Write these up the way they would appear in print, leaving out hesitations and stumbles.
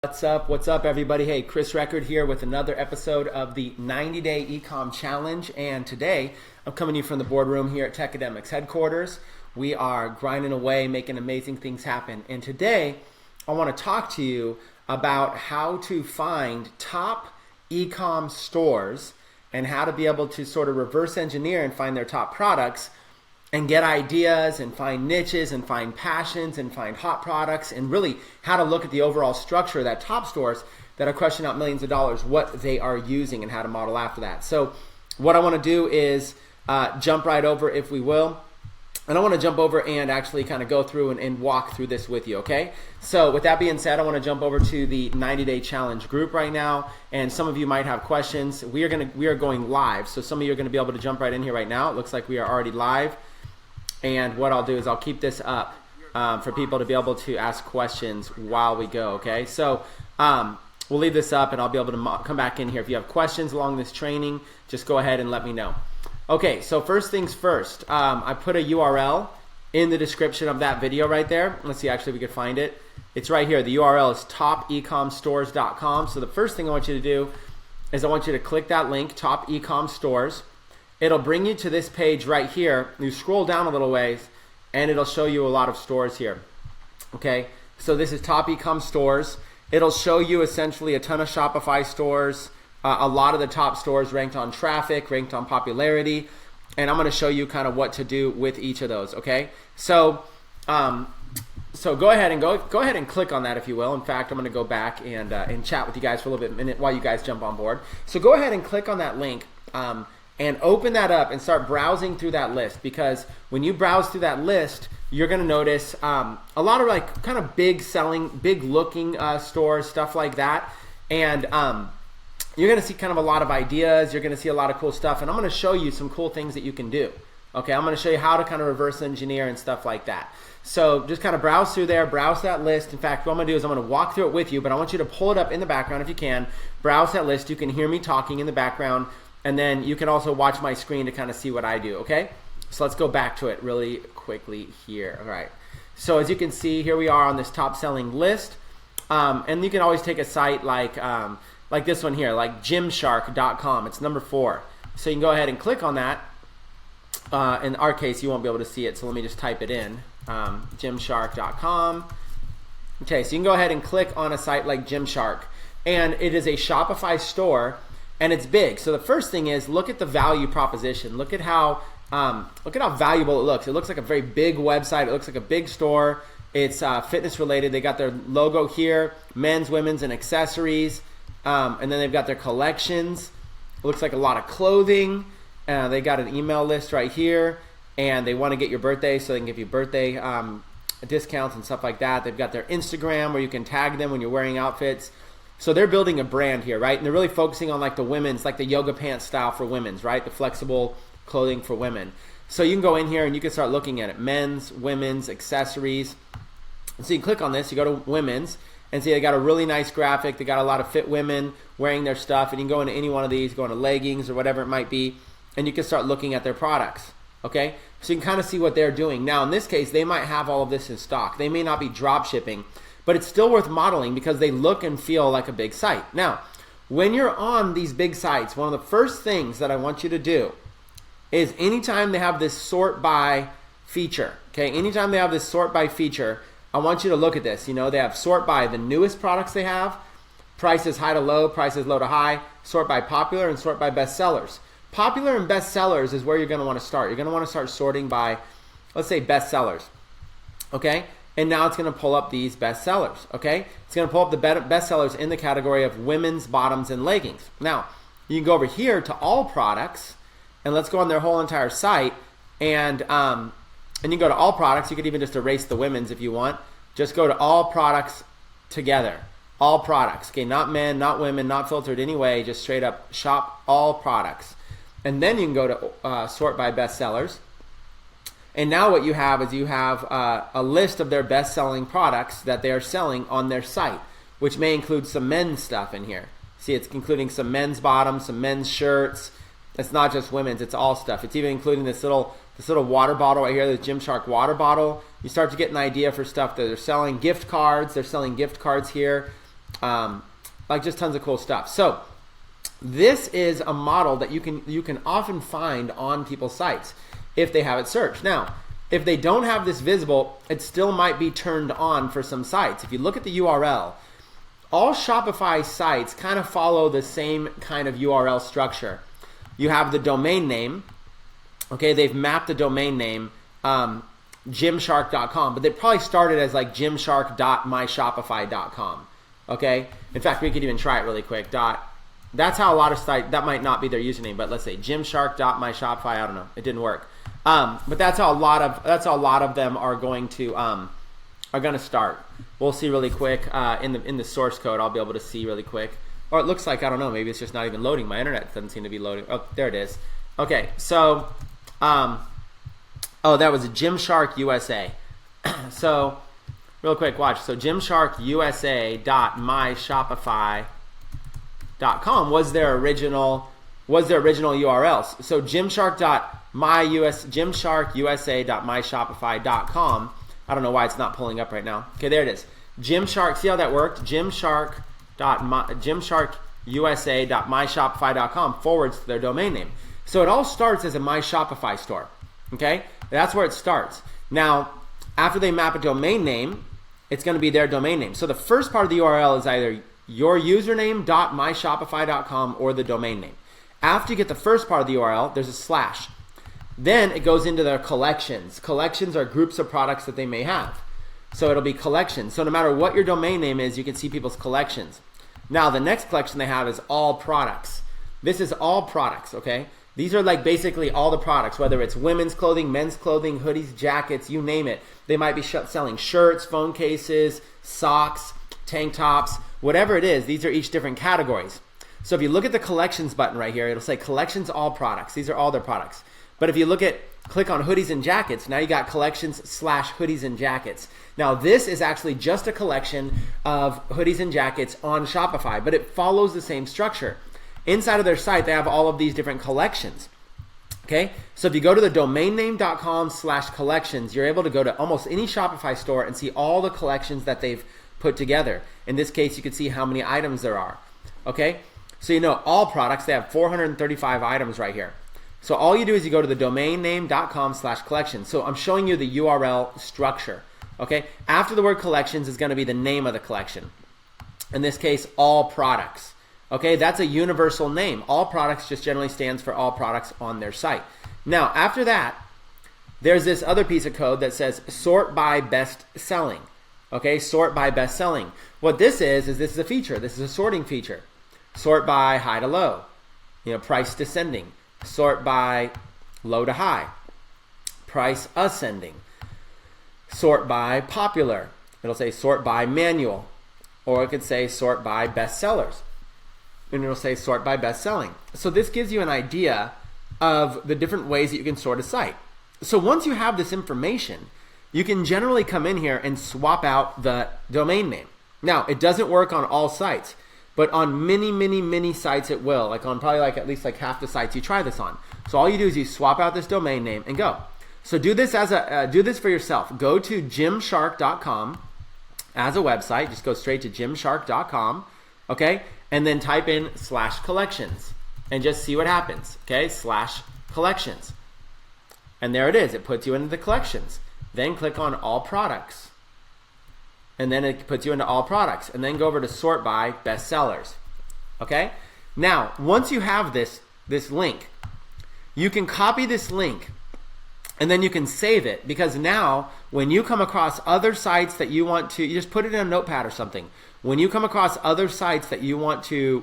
What's up, everybody? Hey, Chris Record here with another episode of the 90-Day Ecom Challenge. And today, I'm coming to you from the boardroom here at Techademics headquarters. We are grinding away, making amazing things happen. And today, I want to talk to you about how to find top ecom stores and how to be able to sort of reverse engineer and find their top products and get ideas and find niches and find passions and find hot products, and really how to look at the overall structure of that top stores that are crushing out millions of dollars, what they are using and how to model after that. So what I want to do is jump right over, if we will. And I want to jump over and actually kind of go through and walk through this with you, okay? So with that being said, I want to jump over to the 90-Day Challenge group right now, and some of you might have questions. We are going live, so some of you are going to be able to jump right in here right now. It looks like we are already live. And what I'll do is I'll keep this up for people to be able to ask questions while we go, okay? So we'll leave this up and I'll be able to come back in here. If you have questions along this training, just go ahead and let me know. Okay, so first things first, I put a URL in the description of that video right there. Let's see, actually, if we can find it. It's right here. The URL is topecomstores.com. So the first thing I want you to do is I want you to click that link, Top Ecom Stores. It'll bring you to this page right here. You scroll down a little ways and it'll show you a lot of stores here. Okay, so this is Top Ecom Stores. It'll show you essentially a ton of Shopify stores, a lot of the top stores ranked on traffic, ranked on popularity, and I'm going to show you kind of what to do with each of those. Okay, so go ahead and click on that, if you will. In fact, I'm going to go back and chat with you guys for a little minute while you guys jump on board. So go ahead and click on that link. And open that up and start browsing through that list, because when you browse through that list, you're going to notice a lot of like kind of big selling, big looking stores, stuff like that. And you're going to see kind of a lot of ideas. You're going to see a lot of cool stuff. And I'm going to show you some cool things that you can do. Okay, I'm going to show you how to kind of reverse engineer and stuff like that. So just kind of browse through there, browse that list. In fact, what I'm going to do is I'm going to walk through it with you, but I want you to pull it up in the background if you can. Browse that list. You can hear me talking in the background. And then you can also watch my screen to kind of see what I do, okay? So let's go back to it really quickly here. All right. So as you can see, here we are on this top selling list. And you can always take a site like this one here, like gymshark.com. It's number 4. So you can go ahead and click on that. In our case, you won't be able to see it, so let me just type it in, gymshark.com. Okay, so you can go ahead and click on a site like Gymshark. And it is a Shopify store. And it's big. So the first thing is look at the value proposition. Look at how valuable it looks. It looks like a very big website. It looks like a big store. It's fitness related. They got their logo here, men's, women's, and accessories. And then they've got their collections. It looks like a lot of clothing. They got an email list right here, and they want to get your birthday, so they can give you birthday discounts and stuff like that. They've got their Instagram where you can tag them when you're wearing outfits. So they're building a brand here, right? And they're really focusing on like the women's, like the yoga pants style for women's, right? The flexible clothing for women. So you can go in here and you can start looking at it. Men's, women's, accessories. And so you click on this, you go to women's, and see they got a really nice graphic. They got a lot of fit women wearing their stuff. And you can go into any one of these, go into leggings or whatever it might be, and you can start looking at their products, okay? So you can kind of see what they're doing. Now in this case, they might have all of this in stock. They may not be drop shipping, but it's still worth modeling because they look and feel like a big site. Now, when you're on these big sites, one of the first things that I want you to do is anytime they have this sort by feature, okay? Anytime they have this sort by feature, I want you to look at this. You know, they have sort by the newest products they have, prices high to low, prices low to high, sort by popular, and sort by bestsellers. Popular and bestsellers is where you're going to want to start. You're going to want to start sorting by, let's say, bestsellers, okay? And now it's going to pull up these bestsellers, okay? It's going to pull up the bestsellers in the category of women's bottoms and leggings. Now, you can go over here to all products, and let's go on their whole entire site, and you go to all products. You could even just erase the women's if you want. Just go to all products together. All products, okay? Not men, not women, not filtered anyway. Just straight up shop all products. And then you can go to sort by bestsellers. And now what you have is you have a list of their best-selling products that they are selling on their site, which may include some men's stuff in here. See, it's including some men's bottoms, some men's shirts. It's not just women's, it's all stuff. It's even including this little water bottle right here, this Gymshark water bottle. You start to get an idea for stuff that they're selling. Gift cards, they're selling gift cards here. like just tons of cool stuff. So this is a model that you can often find on people's sites if they have it searched. Now, if they don't have this visible, it still might be turned on for some sites. If you look at the URL, all Shopify sites kind of follow the same kind of URL structure. You have the domain name. Okay, they've mapped the domain name, Gymshark.com, but they probably started as like gymshark.myshopify.com. Okay, in fact, we could even try it really quick. That's how a lot of sites, that might not be their username, but let's say gymshark.myshopify. I don't know, it didn't work. But that's how a lot of them are going to start. We'll see really quick in the source code. I'll be able to see really quick. Or it looks like, I don't know, maybe it's just not even loading. My internet doesn't seem to be loading. Oh, there it is. Okay, so that was a Gymshark USA. So real quick, watch. So gymsharkusa.myshopify.com was their original URLs. So gymsharkusa.myshopify.com. I don't know why it's not pulling up right now. Okay, there it is. Gymshark, see how that worked? Gymsharkusa.myshopify.com forwards to their domain name. So it all starts as a My Shopify store. Okay, that's where it starts. Now, after they map a domain name, it's going to be their domain name. So the first part of the URL is either your username.myshopify.com or the domain name. After you get the first part of the URL, there's a slash. Then it goes into their collections. Collections are groups of products that they may have. So it'll be collections. So no matter what your domain name is, you can see people's collections. Now the next collection they have is all products. This is all products, okay? These are like basically all the products, whether it's women's clothing, men's clothing, hoodies, jackets, you name it. They might be selling shirts, phone cases, socks, tank tops, whatever it is. These are each different categories. So if you look at the collections button right here, it'll say collections all products. These are all their products. But if you click on hoodies and jackets, now you got collections / hoodies and jackets. Now this is actually just a collection of hoodies and jackets on Shopify, but it follows the same structure. Inside of their site, they have all of these different collections. Okay, so if you go to the domainname.com/collections, you're able to go to almost any Shopify store and see all the collections that they've put together. In this case, you can see how many items there are. Okay, so you know all products, they have 435 items right here. So all you do is you go to the domainname.com/collections. So I'm showing you the URL structure. Okay, after the word collections is going to be the name of the collection. In this case, all products. Okay, that's a universal name. All products just generally stands for all products on their site. Now, after that, there's this other piece of code that says sort by best selling. Okay, sort by best selling. What this is this is a feature. This is a sorting feature. Sort by high to low, price descending. Sort by low to high, price ascending. Sort by popular. It'll say sort by manual, or it could say sort by best sellers. And it'll say sort by best selling. So this gives you an idea of the different ways that you can sort a site. So once you have this information, you can generally come in here and swap out the domain name. Now, it doesn't work on all sites, but on many sites it will. Like on probably at least half the sites you try this on. So all you do is you swap out this domain name and go. So do this do this for yourself. Go to gymshark.com as a website. Just go straight to gymshark.com. Okay, and then type in /collections and just see what happens. Okay, /collections. And there it is. It puts you into the collections. Then click on all products. And then it puts you into all products. And then go over to sort by best sellers. Okay? Now, once you have this link, you can copy this link and then you can save it, because now when you come across other sites that you want to, you just put it in a notepad or something. When you come across other sites that you want to,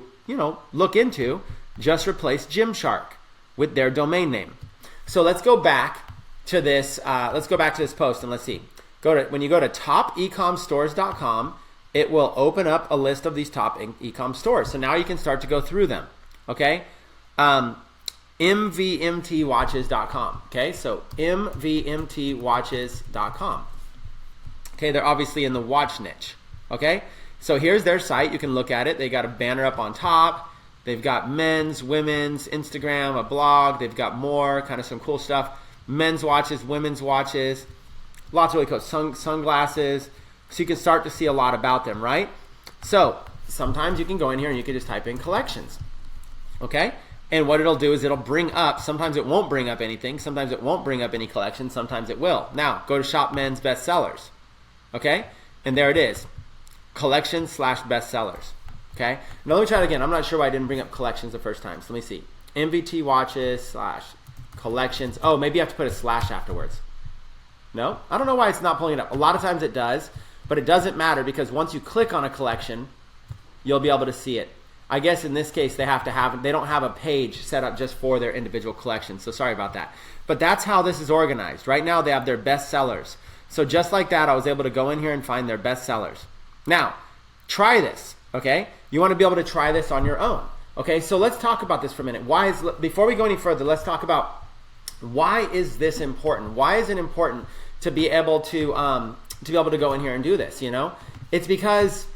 look into, just replace Gymshark with their domain name. So let's go back to this. Let's go back to this post and let's see. When you go to topecomstores.com, it will open up a list of these top ecom stores. So now you can start to go through them. Okay, mvmtwatches.com. Okay, so mvmtwatches.com. Okay, they're obviously in the watch niche. Okay, so here's their site. You can look at it. They got a banner up on top. They've got men's, women's, Instagram, a blog. They've got more, kind of some cool stuff. Men's watches, women's watches, lots of really cool sunglasses. So you can start to see a lot about them, right? So sometimes you can go in here and you can just type in collections, okay? And what it'll do is it'll bring up, sometimes it won't bring up anything, sometimes it won't bring up any collections, sometimes it will. Now, go to Shop Men's Bestsellers, okay? And there it is, collections/bestsellers, okay? Now let me try it again. I'm not sure why I didn't bring up collections the first time, so let me see. MVT watches / collections. Oh, maybe you have to put a slash afterwards. No? I don't know why it's not pulling it up. A lot of times it does, but it doesn't matter because once you click on a collection, you'll be able to see it. I guess in this case they don't have a page set up just for their individual collections, so sorry about that. But that's how this is organized. Right now they have their best sellers. So just like that, I was able to go in here and find their best sellers. Now, try this, okay? You want to be able to try this on your own. Okay, so let's talk about this for a minute. Before we go any further, let's talk about why is this important? Why is it important to be able to go in here and do this, you know? It's because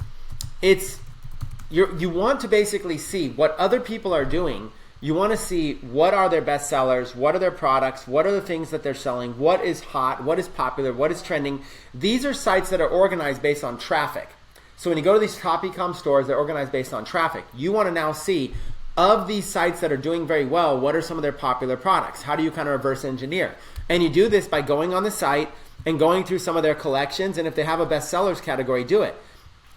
you want to basically see what other people are doing. You want to see what are their best sellers, what are their products, what are the things that they're selling, what is hot, what is popular, what is trending. These are sites that are organized based on traffic. So when you go to these top eComm stores, they're organized based on traffic. You want to now see, of these sites that are doing very well, what are some of their popular products? How do you kind of reverse engineer? And you do this by going on the site and going through some of their collections, and if they have a best sellers category, do it.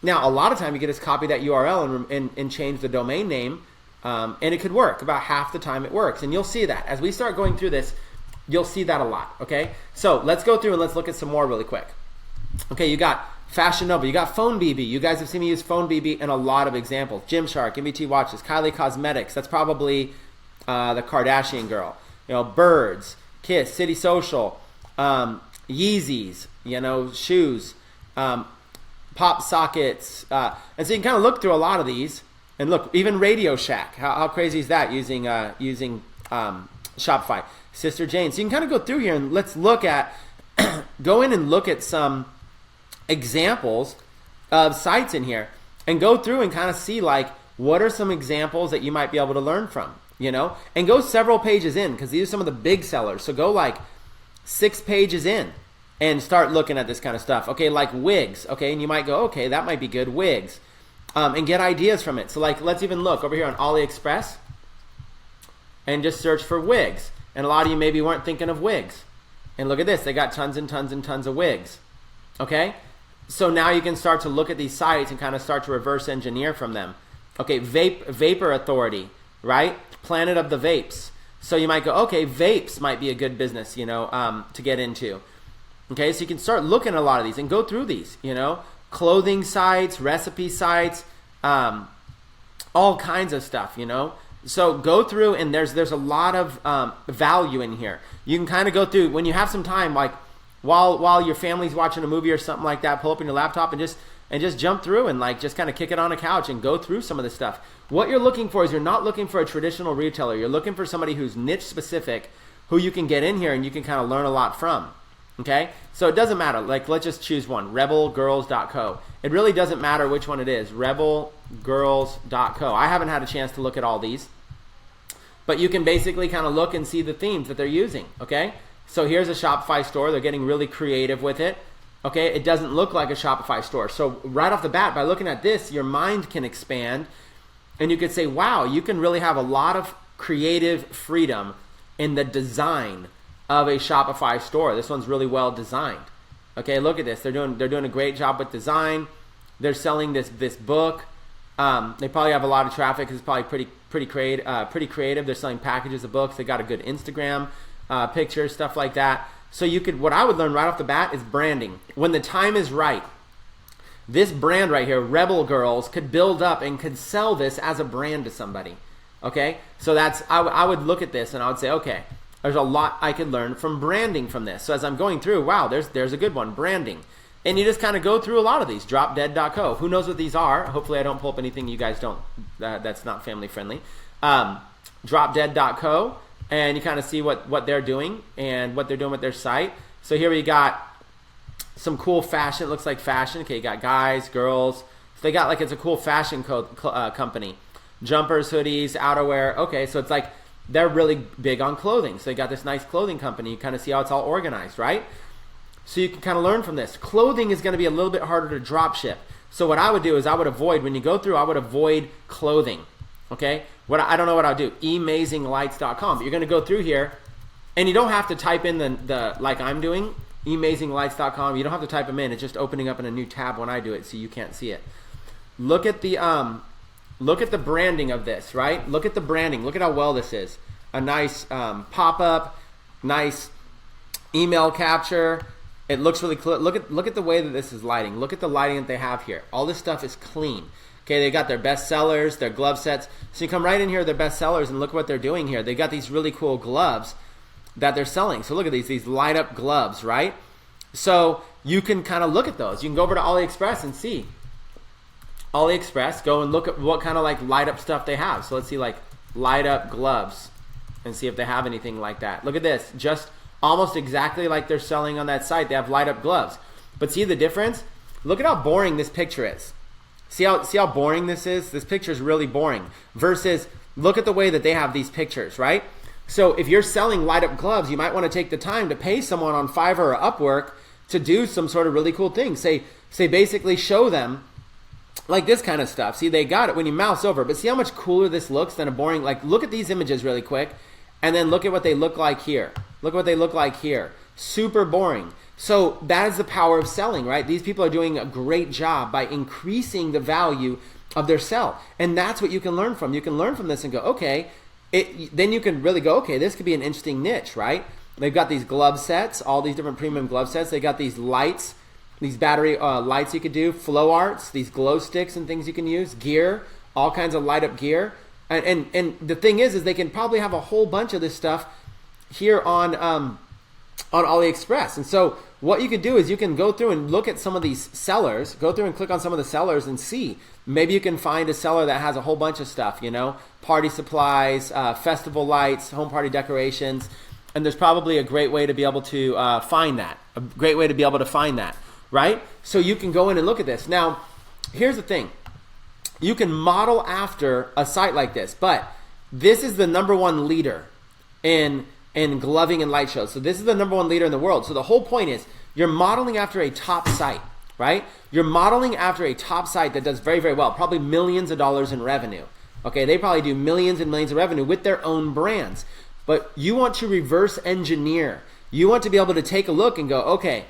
Now, a lot of time you can just copy that URL and change the domain name, and it could work. About half the time it works, and you'll see that. As we start going through this, you'll see that a lot, okay? So let's go through and let's look at some more really quick. Okay, you got Fashion Nova, you got Phone BB. You guys have seen me use Phone BB in a lot of examples. Gymshark, MBT watches, Kylie Cosmetics, that's probably the Kardashian girl. You know, Birds, Kiss, City Social, Yeezys, you know, shoes, pop sockets, and so you can kind of look through a lot of these, and look, even Radio Shack. How crazy is that using Shopify? Sister Jane. So you can kind of go through here and let's look at, go in and look at some examples of sites in here, and go through and kind of see like what are some examples that you might be able to learn from, you know, and go several pages in because these are some of the big sellers. So go like 6 pages in and start looking at this kind of stuff. Okay, like wigs, okay, and you might go, okay, that might be good, wigs, and get ideas from it. So like, let's even look over here on AliExpress and just search for wigs. And a lot of you maybe weren't thinking of wigs. And look at this, they got tons and tons and tons of wigs, okay? So now you can start to look at these sites and kind of start to reverse engineer from them. Okay, Vapor Authority, right? Planet of the Vapes. So you might go, okay, vapes might be a good business, you know, to get into. Okay, so you can start looking at a lot of these and go through these, you know, clothing sites, recipe sites, all kinds of stuff, you know. So go through, and there's a lot of value in here. You can kind of go through when you have some time, like while your family's watching a movie or something like that. Pull up your laptop and just jump through and like just kind of kick it on a couch and go through some of this stuff. What you're looking for is you're not looking for a traditional retailer. You're looking for somebody who's niche specific, who you can get in here and you can kind of learn a lot from. Okay, so it doesn't matter. Like, let's just choose one, rebelgirls.co. It really doesn't matter which one it is, rebelgirls.co. I haven't had a chance to look at all these, but you can basically kind of look and see the themes that they're using. Okay, so here's a Shopify store. They're getting really creative with it. Okay, it doesn't look like a Shopify store. So right off the bat, by looking at this, your mind can expand, and you could say, wow, you can really have a lot of creative freedom in the design of a Shopify store. This one's really well designed. Okay, look at this. They're doing a great job with design. They're selling this book. They probably have a lot of traffic. It's probably pretty creative. They're selling packages of books. They got a good Instagram pictures, stuff like that. So what I would learn right off the bat is branding. When the time is right, this brand right here, Rebel Girls, could build up and could sell this as a brand to somebody. Okay, so I would look at this and I would say, okay, there's a lot I could learn from branding from this. So as I'm going through, wow, there's a good one, branding. And you just kind of go through a lot of these. Dropdead.co. Who knows what these are? Hopefully I don't pull up anything you guys don't, that's not family friendly. Dropdead.co. And you kind of see what they're doing and what they're doing with their site. So here we got some cool fashion. It looks like fashion. Okay, you got guys, girls. So they got like, it's a cool fashion company. Jumpers, hoodies, outerwear. Okay, so it's like, they're really big on clothing. So they got this nice clothing company. You kind of see how it's all organized, right? So you can kind of learn from this. Clothing is going to be a little bit harder to drop ship. So what I would do is I would avoid, when you go through, I would avoid clothing, okay? I don't know what I'll do, emazinglights.com. But you're gonna go through here, and you don't have to type in the like I'm doing, emazinglights.com. You don't have to type them in. It's just opening up in a new tab when I do it, so you can't see it. Look at the branding of this, right? Look at the branding. Look at how well this is. A nice pop-up, nice email capture. It looks really clear. Look at the way that this is lighting. Look at the lighting that they have here. All this stuff is clean. Okay, they got their best sellers, their glove sets. So you come right in here, their best sellers, and look what they're doing here. They got these really cool gloves that they're selling. So look at these light up gloves, right? So you can kind of look at those. You can go over to AliExpress and see. AliExpress, go and look at what kind of like light up stuff they have. So let's see, like light up gloves and see if they have anything like that. Look at this, just almost exactly like they're selling on that site. They have light up gloves. But see the difference? Look at how boring this picture is. See how boring this is? This picture is really boring. Versus, look at the way that they have these pictures, right? So if you're selling light up gloves, you might want to take the time to pay someone on Fiverr or Upwork to do some sort of really cool thing. Say basically show them like this kind of stuff. See, they got it when you mouse over, but see how much cooler this looks than a boring, like look at these images really quick and then look at what they look like here. Look what they look like here. Super boring. So that is the power of selling, right? These people are doing a great job by increasing the value of their sell. And that's what you can learn from. You can learn from this and go, okay, then you can really go, okay, this could be an interesting niche, right? They've got these glove sets, all these different premium glove sets. They got these lights, these battery lights you could do, flow arts, these glow sticks and things you can use, gear, all kinds of light up gear. And the thing is they can probably have a whole bunch of this stuff here on AliExpress. And so what you could do is you can go through and look at some of these sellers, go through and click on some of the sellers and see. Maybe you can find a seller that has a whole bunch of stuff, you know, party supplies, festival lights, home party decorations. And there's probably a great way to be able to find that. A great way to be able to find that, right? So you can go in and look at this. Now, here's the thing. You can model after a site like this, but this is the #1 leader in gloving and light shows. So this is the #1 leader in the world. So the whole point is you're modeling after a top site, right? You're modeling after a top site that does very, very well, probably millions of dollars in revenue. Okay, they probably do millions and millions of revenue with their own brands. But you want to reverse engineer. You want to be able to take a look and go, okay,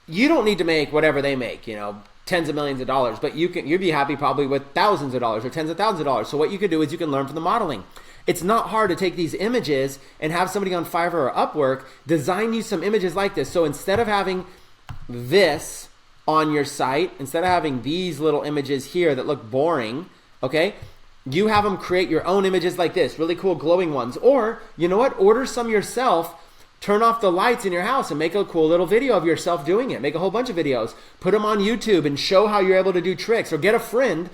you don't need to make whatever they make, you know, tens of millions of dollars, but you'd be happy probably with thousands of dollars or tens of thousands of dollars. So what you could do is you can learn from the modeling. It's not hard to take these images and have somebody on Fiverr or Upwork design you some images like this. So instead of having this on your site, instead of having these little images here that look boring, okay, you have them create your own images like this, really cool glowing ones. Or, you know what, order some yourself, turn off the lights in your house and make a cool little video of yourself doing it. Make a whole bunch of videos, put them on YouTube and show how you're able to do tricks. Or get a friend,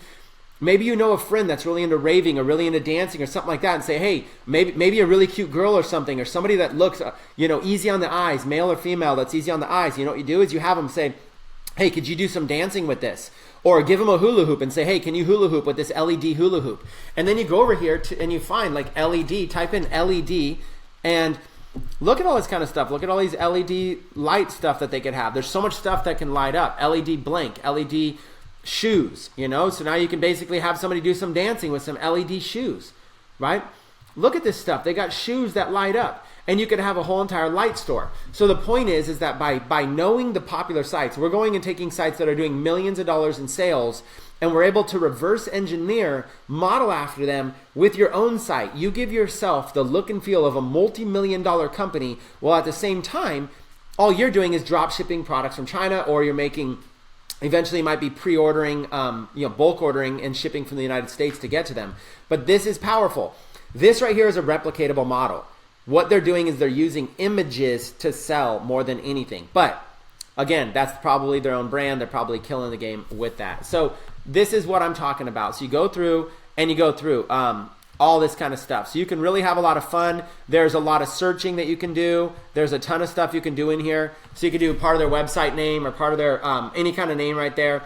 maybe you know a friend that's really into raving or really into dancing or something like that, and say, hey, maybe a really cute girl or something, or somebody that looks, you know, easy on the eyes, male or female, that's easy on the eyes. You know what you do is you have them say, hey, could you do some dancing with this? Or give them a hula hoop and say, hey, can you hula hoop with this LED hula hoop? And then you go over here and you find like LED, type in LED, and look at all this kind of stuff. Look at all these LED light stuff that they could have. There's so much stuff that can light up. LED blink, LED shoes, you know? So now you can basically have somebody do some dancing with some LED shoes, right? Look at this stuff. They got shoes that light up. And you could have a whole entire light store. So the point is that by knowing the popular sites, we're going and taking sites that are doing millions of dollars in sales, and we're able to reverse engineer, model after them with your own site. You give yourself the look and feel of a multi-million-dollar company, while at the same time, all you're doing is drop shipping products from China, or you're making, eventually you might be pre-ordering, bulk ordering and shipping from the United States to get to them. But this is powerful. This right here is a replicatable model. What they're doing is they're using images to sell more than anything. But again, that's probably their own brand. They're probably killing the game with that. So this is what I'm talking about. So you go through and you go through all this kind of stuff. So you can really have a lot of fun. There's a lot of searching that you can do. There's a ton of stuff you can do in here. So you can do part of their website name or part of their any kind of name right there.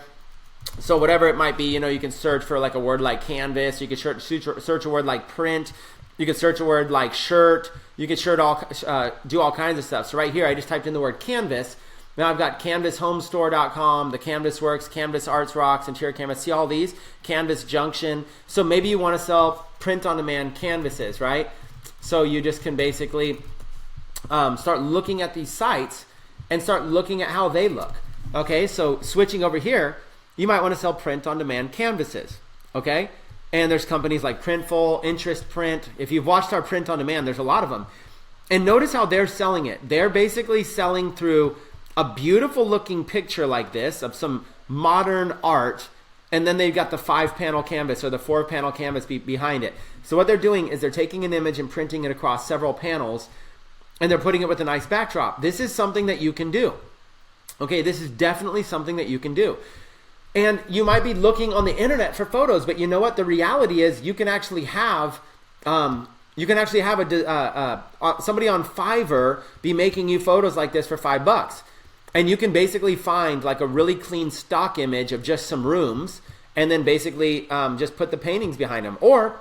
So whatever it might be, you know, you can search for like a word like canvas. You can search a word like print. You can search a word like shirt. You can do all kinds of stuff. So right here, I just typed in the word canvas, Now I've got canvashomestore.com, the Canvas Works, Canvas Arts Rocks, Interior Canvas. See all these? Canvas Junction. So maybe you want to sell print-on-demand canvases, right? So you just can basically start looking at these sites and start looking at how they look. Okay, so switching over here, you might want to sell print-on-demand canvases. Okay, and there's companies like Printful, Interest Print. If you've watched our print-on-demand, there's a lot of them. And notice how they're selling it. They're basically selling through a beautiful looking picture like this of some modern art, and then they've got the 5-panel canvas or the 4-panel canvas behind it. So what they're doing is they're taking an image and printing it across several panels, and they're putting it with a nice backdrop. This is something that you can do. Okay, this is definitely something that you can do. And you might be looking on the internet for photos, but you know what? The reality is you can actually have somebody on Fiverr be making you photos like this for $5. And you can basically find like a really clean stock image of just some rooms, and then basically just put the paintings behind them. Or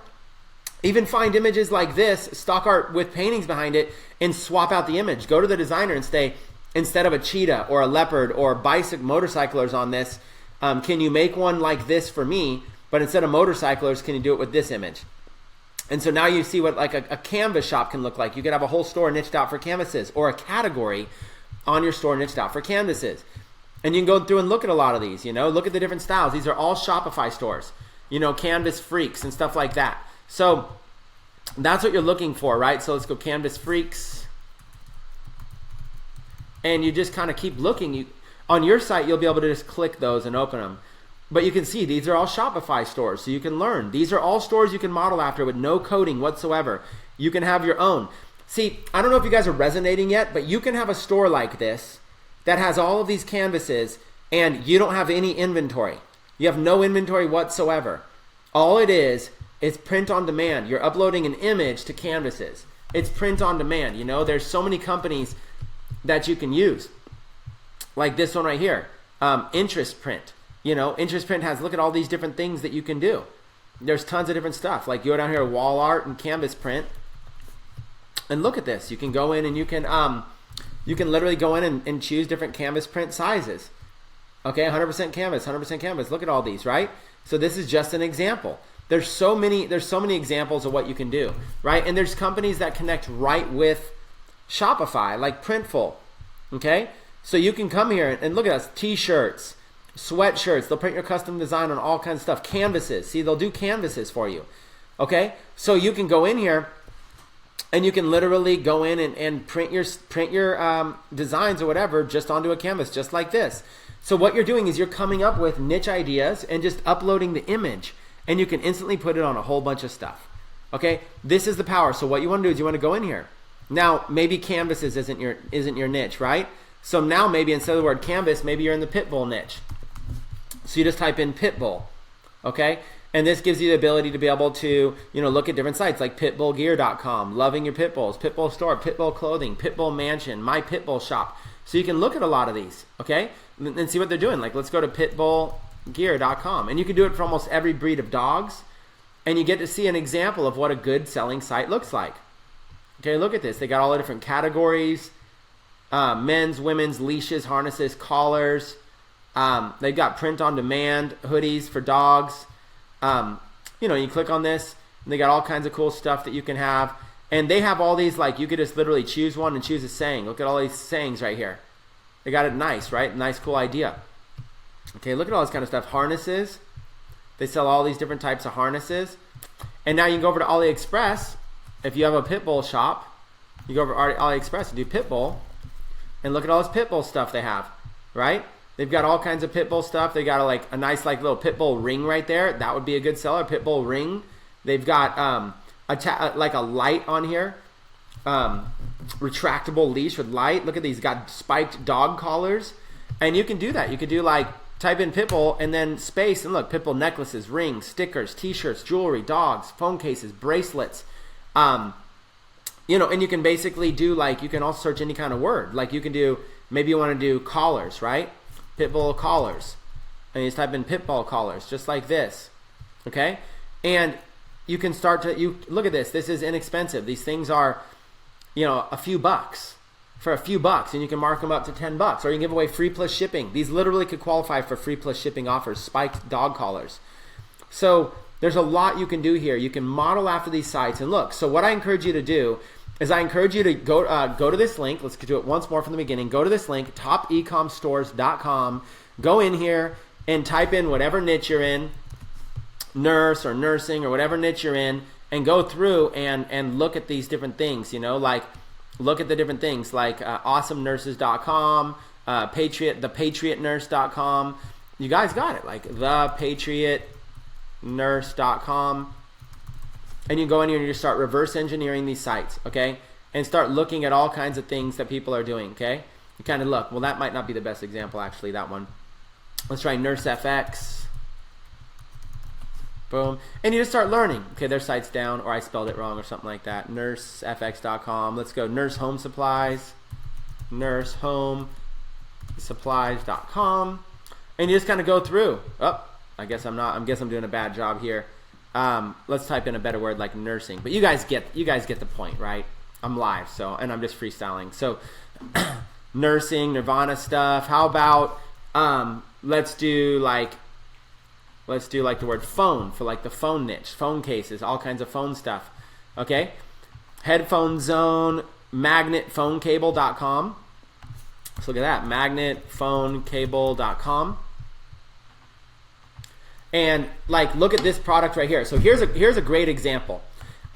even find images like this, stock art with paintings behind it, and swap out the image. Go to the designer and say, instead of a cheetah or a leopard or motorcyclers on this, can you make one like this for me? But instead of motorcyclers, can you do it with this image? And so now you see what like a canvas shop can look like. You could have a whole store niched out for canvases, or a category on your store niched out for canvases. And you can go through and look at a lot of these, look at the different styles. These are all Shopify stores, Canvas Freaks and stuff like that. So that's what you're looking for, right? So let's go Canvas Freaks. And you just kind of keep looking. On your site, you'll be able to just click those and open them. But you can see these are all Shopify stores, so you can learn. These are all stores you can model after with no coding whatsoever. You can have your own. See, I don't know if you guys are resonating yet, but you can have a store like this that has all of these canvases and you don't have any inventory. You have no inventory whatsoever. All it is print on demand. You're uploading an image to canvases. It's print on demand. There's so many companies that you can use. Like this one right here, Interest Print. Interest Print has, look at all these different things that you can do. There's tons of different stuff. Like you go down here, wall art and canvas print. And look at this. You can go in and you can literally go in and choose different canvas print sizes. Okay, 100% canvas, 100% canvas. Look at all these, right? So this is just an example. There's so many examples of what you can do, right? And there's companies that connect right with Shopify, like Printful. Okay? So you can come here and look at us, t-shirts, sweatshirts. They'll print your custom design on all kinds of stuff. Canvases. See, they'll do canvases for you. Okay? So you can go in here and you can literally go in and print your designs or whatever just onto a canvas, just like this. So what you're doing is you're coming up with niche ideas and just uploading the image, and you can instantly put it on a whole bunch of stuff. Okay? This is the power. So what you want to do is you want to go in here. Now, maybe canvases isn't your niche, right? So now maybe instead of the word canvas, maybe you're in the pit bull niche. So you just type in pit bull, okay? And this gives you the ability to be able to, look at different sites like pitbullgear.com, loving your pit bulls, pit bull store, pit bull clothing, pit bull mansion, my pit bull shop. So you can look at a lot of these, okay? And see what they're doing. Like let's go to pitbullgear.com, and you can do it for almost every breed of dogs, and you get to see an example of what a good selling site looks like. Okay, look at this. They got all the different categories. Men's, women's, leashes, harnesses, collars. They've got print on demand, hoodies for dogs. You click on this and they got all kinds of cool stuff that you can have. And they have all these, like you could just literally choose one and choose a saying. Look at all these sayings right here. They got it nice, right? Nice, cool idea. Okay, look at all this kind of stuff. Harnesses. They sell all these different types of harnesses. And now you can go over to AliExpress. If you have a pit bull shop, you go over to AliExpress and do pit bull. And look at all this pit bull stuff they have, right? They've got all kinds of pit bull stuff. They got a nice little pit bull ring right there. That would be a good seller, pit bull ring. They've got a light on here, retractable leash with light. Look at these, got spiked dog collars. And you can do that. You could do type in pit bull and then space, and look, pit bull necklaces, rings, stickers, t-shirts, jewelry, dogs, phone cases, bracelets. And you can basically do you can also search any kind of word. Like you can do, maybe you want to do collars, right? Pit bull collars. And you just type in pit bull collars, just like this. Okay? And you can start to, look at this. This is inexpensive. These things are, a few bucks. for a few bucks, and you can mark them up to 10 bucks, or you can give away free plus shipping. These literally could qualify for free plus shipping offers, spiked dog collars. So there's a lot you can do here. You can model after these sites and look. So what I encourage you to do is I encourage you to go to this link. Let's do it once more from the beginning. Go to this link, topecomstores.com. Go in here and type in whatever niche you're in, nurse or nursing or whatever niche you're in, and go through and look at these different things, like look at the different things like awesomenurses.com, thepatriotnurse.com. You guys got it, like thepatriotnurse.com. And you go in here and you start reverse engineering these sites, okay? And start looking at all kinds of things that people are doing, okay? You kind of look. Well, that might not be the best example, actually, that one. Let's try NurseFX. Boom. And you just start learning. Okay, their site's down, or I spelled it wrong or something like that. NurseFX.com. Let's go Nurse Home Supplies. NurseHomeSupplies.com. And you just kind of go through. Oh, I guess I'm doing a bad job here. Let's type in a better word like nursing. But you guys get the point, right? I'm live, and I'm just freestyling. So nursing, Nirvana stuff. How about let's do like the word phone for like the phone niche, phone cases, all kinds of phone stuff. Okay? Headphone Zone, magnetphonecable.com. Let's look at that, magnetphonecable.com. And like, look at this product right here. So here's a great example.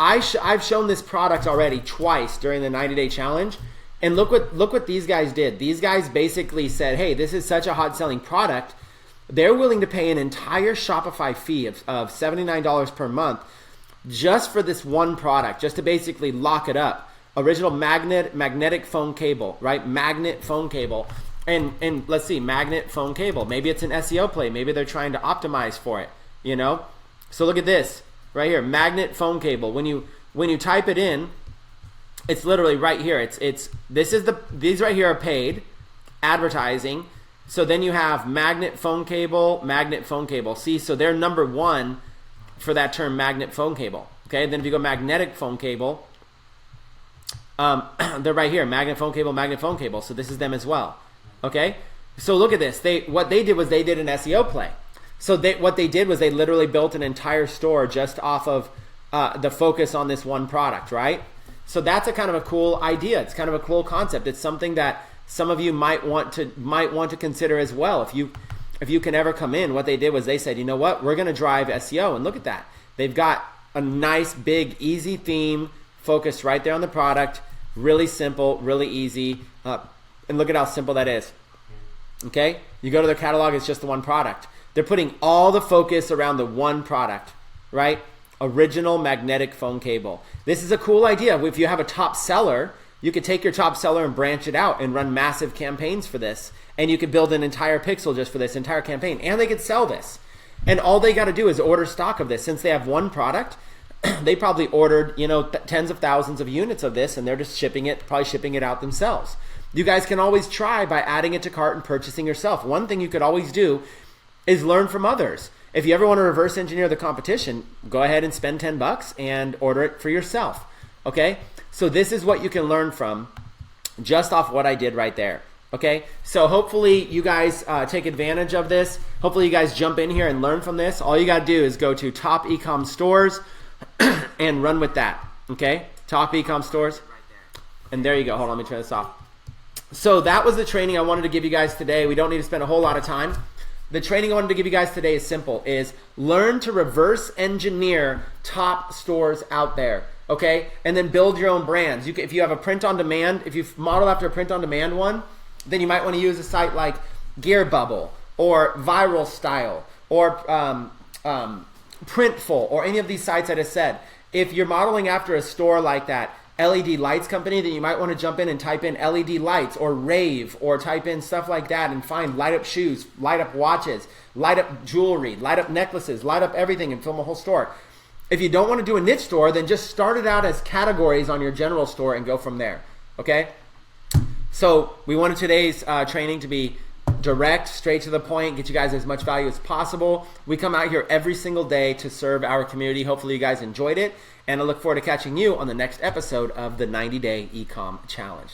I've shown this product already twice during the 90-day challenge, and look what these guys did. These guys basically said, hey, this is such a hot selling product. They're willing to pay an entire Shopify fee of $79 per month just for this one product, just to basically lock it up. Original magnetic phone cable, right? Magnet phone cable. And let's see, magnet phone cable. Maybe it's an SEO play. Maybe they're trying to optimize for it, So look at this right here, magnet phone cable. When you type it in, it's literally right here. These right here are paid advertising. So then you have magnet phone cable. See, so they're number one for that term, magnet phone cable. Okay, then if you go magnetic phone cable, they're right here, magnet phone cable. So this is them as well. Okay, so look at this. What they did was they did an SEO play. So what they did was they literally built an entire store just off of the focus on this one product, right? So that's a kind of a cool idea. It's kind of a cool concept. It's something that some of you might want to consider as well. If you can ever come in, what they did was they said, you know what, we're going to drive SEO, and look at that. They've got a nice, big, easy theme focused right there on the product. Really simple, really easy. And look at how simple that is. Okay? You go to their catalog, it's just the one product. They're putting all the focus around the one product, right? Original magnetic phone cable. This is a cool idea. If you have a top seller, you could take your top seller and branch it out and run massive campaigns for this. And you could build an entire pixel just for this entire campaign. And they could sell this. And all they got to do is order stock of this. Since they have one product, they probably ordered, tens of thousands of units of this, and they're just probably shipping it out themselves. You guys can always try by adding it to cart and purchasing yourself. One thing you could always do is learn from others. If you ever want to reverse engineer the competition, go ahead and spend 10 bucks and order it for yourself. Okay? So this is what you can learn from just off what I did right there. Okay? So hopefully you guys take advantage of this. Hopefully you guys jump in here and learn from this. All you got to do is go to Top Ecom Stores and run with that. Okay? Top Ecom Stores. And there you go. Hold on, let me turn this off. So that was the training I wanted to give you guys today. We don't need to spend a whole lot of time. The training I wanted to give you guys today is simple, is learn to reverse engineer top stores out there, okay? And then build your own brands. If you have a print on demand, if you model after a print on demand one, then you might want to use a site like Gear Bubble or Viral Style or Printful or any of these sites I just said. If you're modeling after a store like that, LED lights company, then you might want to jump in and type in LED lights or rave, or type in stuff like that and find light up shoes, light up watches, light up jewelry, light up necklaces, light up everything, and film a whole store. If you don't want to do a niche store, then just start it out as categories on your general store and go from there. Okay? So we wanted today's training to be direct, straight to the point, get you guys as much value as possible. We come out here every single day to serve our community. Hopefully you guys enjoyed it, and I look forward to catching you on the next episode of the 90-Day eComm Challenge.